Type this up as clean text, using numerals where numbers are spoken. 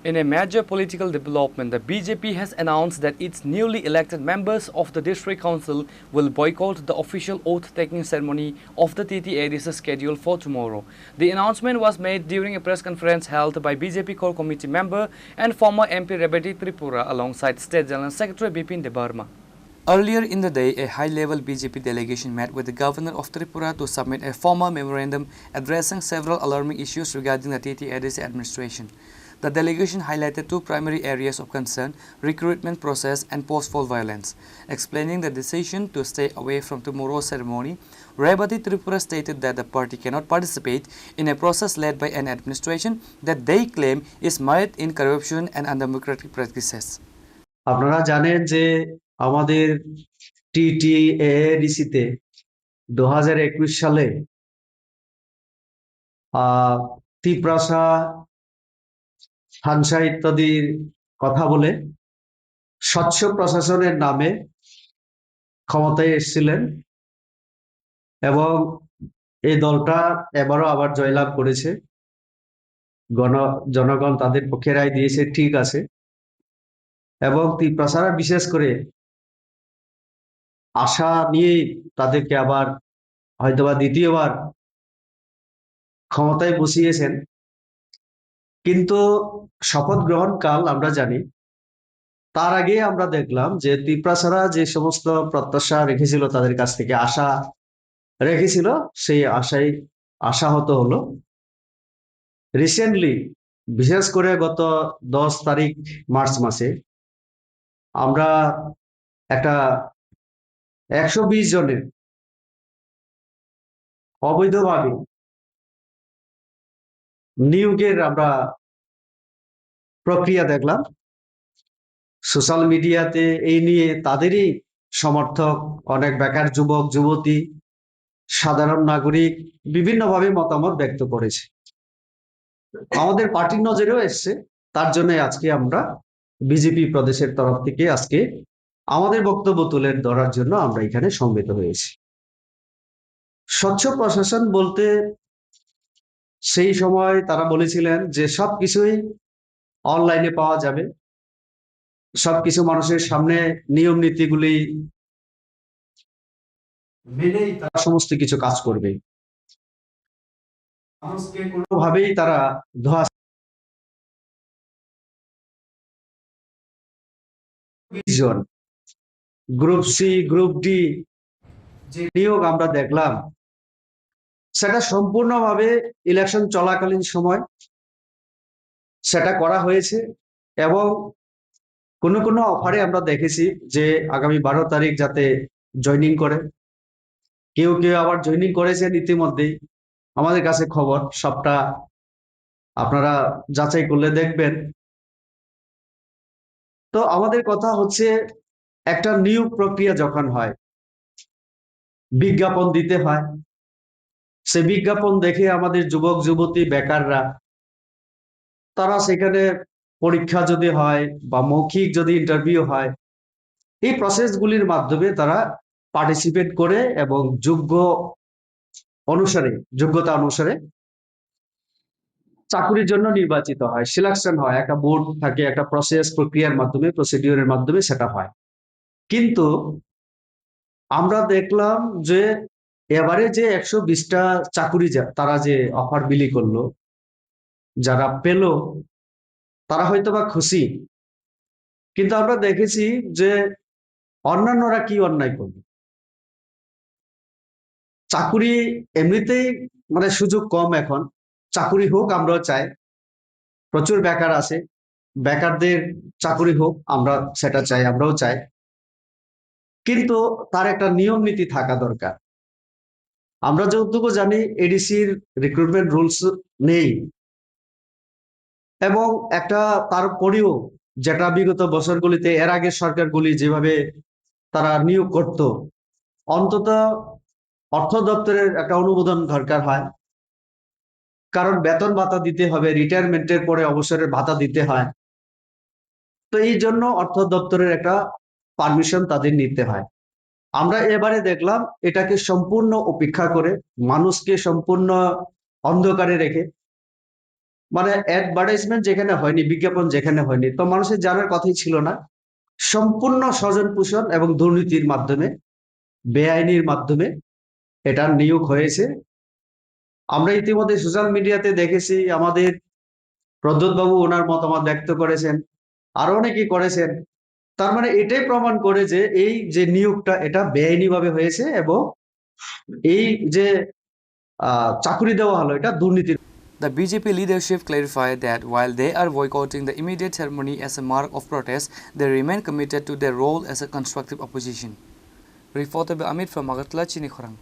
In a major political development, the BJP has announced that its newly elected members of the District Council will boycott the official oath-taking ceremony of the TTADC scheduled for tomorrow. The announcement was made during a press conference held by BJP Core Committee member and former MP Rebeti Tripura alongside State General Secretary Bipin Debarma. Earlier in the day, a high-level BJP delegation met with the governor of Tripura to submit a formal memorandum addressing several alarming issues regarding the TTADC administration. The delegation highlighted two primary areas of concern: recruitment process and post-poll violence. Explaining the decision to stay away from tomorrow's ceremony, Rebati Tripura stated that the party cannot participate in a process led by an administration that they claim is mired in corruption and undemocratic practices. আপনারা জানেন যে আমাদের TTADC তে 2021 সালে তিপ্রাসা হানসা ইত্যাদির কথা বলে স্বচ্ছ প্রশাসনের নামে ক্ষমতায় এসেছিলেন এবং এই দলটা এবারও আবার জয়লাভ করেছে। জনগণ তাদের পক্ষে রায় দিয়েছে, ঠিক আছে। এবং তিপ্রাসারা বিশেষ করে আশা নিয়ে তাদেরকে আবার হয়তোবা দ্বিতীয়বার ক্ষমতায় বসিয়েছেন। কিন্তু শপথ গ্রহণ কাল আমরা জানি, তার আগে আমরা দেখলাম যে তিপ্রাসারা যে সমস্ত প্রত্যাশা রেখেছিল, তাদের কাছ থেকে আশা রেখেছিল, সেই আশাই আশাহত হলো। রিসেন্টলি বিশেষ করে গত 10 তারিখ মার্চ মাসে আমরা একটা 120 জনের অবৈধভাবে নিয়োগের আমরা প্রক্রিয়া দেখলাম। সোশ্যাল মিডিয়াতে এই নিয়ে তাদেরই সমর্থক, অনেক বেকার যুবক যুবতী, সাধারণ নাগরিক বিভিন্নভাবে মতামত ব্যক্ত করেছে। আমাদের পার্টির নজরেও এসছে। তার জন্য আজকে আমরা বিজেপি প্রদেশের তরফ থেকে আজকে আমাদের বক্তব্য তুলে ধরার জন্য আমরা এখানে সমবেত হয়েছি। স্বচ্ছ প্রশাসন বলতে সেই সময় তারা বলেছিলেন যে সবকিছুই অনলাইনে পাওয়া যাবে, সবকিছু মানুষের সামনে নিয়ম নীতিগুলি মেনেই তারা সমস্ত কিছু কাজ করবে। মানুষকে কোনোভাবেই তারা ধোঁয়া জন গ্রুপ সি গ্রুপ ডি যে নিয়োগ আমরা দেখলাম, সেটা সম্পূর্ণভাবে ইলেকশন চলাকালীন সময় সেটা করা হয়েছে। এবং কোনো কোনো অফারে আমরা দেখেছি যে আগামী 12 তারিখ যাতে জয়েনিং করে, কেউ কেউ আবার জয়েনিং করেছেন ইতিমধ্যেই। আমাদের কাছে খবর, সবটা আপনারা যাচাই করলে দেখবেন। তো আমাদের কথা হচ্ছে, একটা নিয়োগ প্রক্রিয়া যখন হয়, বিজ্ঞাপন দিতে হয়। সে বিজ্ঞাপন দেখে আমাদের যুবক যুবতী বেকাররা তারা সেখানে পরীক্ষা যদি হয় বা মৌখিক যদি ইন্টারভিউ হয়, এই প্রসেসগুলির মাধ্যমে তারা পার্টিসিপেট করে এবং যোগ্যতা অনুসারে চাকরির জন্য নির্বাচিত হয়, সিলেকশন হয়। একটা বোর্ড থাকে, একটা প্রক্রিয়ার মাধ্যমে, প্রসিডিওরের মাধ্যমে সেটা হয়। কিন্তু আমরা দেখলাম যে এবারে যে 120টা চাকুরি তারা যে অফার বিলি করলো, যারা পেল তারা হয়তোবা খুশি, কিন্তু আমরা দেখেছি যে অন্যান্যরা কি অন্যায় করবে। চাকুরি এমনিতেই মানে সুযোগ কম, এখন চাকুরি হোক আমরাও চাই, প্রচুর বেকার আছে, বেকারদের চাকুরি হোক আমরা সেটা চাই, আমরাও চাই। কিন্তু তার একটা নিয়ম নীতি থাকা দরকার। আমরা যতটুকু জানি এডিসির রিক্রুটমেন্ট রুলস নেই, এবং একটা তারপরেও যেটা বিগত বছরগুলিতে এর আগে সরকারগুলি যেভাবে তারা নিয়োগ করত, অন্তত অর্থ দপ্তরের একটা অনুমোদন দরকার হয়, কারণ বেতন ভাতা দিতে হবে, রিটায়ারমেন্টের পরে অবসরের ভাতা দিতে হয়। তো এই জন্য অর্থ দপ্তরের একটা পারমিশন তাদের নিতে হয়। আমরা এবারে দেখলাম এটাকে সম্পূর্ণ উপেক্ষা করে, মানুষকে সম্পূর্ণ অন্ধকারে রেখে, মানে অ্যাডভার্টাইজমেন্ট যেখানে হয়নি, বিজ্ঞাপন যেখানে হয়নি, তো মানুষের জানার কথাই ছিল না। সম্পূর্ণ স্বজন পোষণ এবং দুর্নীতির মাধ্যমে, বেআইনির মাধ্যমে এটা নিয়োগ হয়েছে। আমরা ইতিমধ্যে সোশ্যাল মিডিয়াতে দেখেছি, আমাদের প্রদ্যোৎ বাবু ওনার মতামত ব্যক্ত করেছেন, আরো অনেকেই করেছেন। তার মানে এটাই প্রমাণ করে যে এই যে নিয়োগটা এটা বেআইনি ভাবে হয়েছে, এবং এই যে চাকরি দেওয়া হলো এটা দুর্নীতির। The BJP leadership clarified that while they are boycotting the immediate ceremony as a mark of protest, they remain committed to their role as a constructive opposition. Reported by Amit from Agartala, Chini Khorang.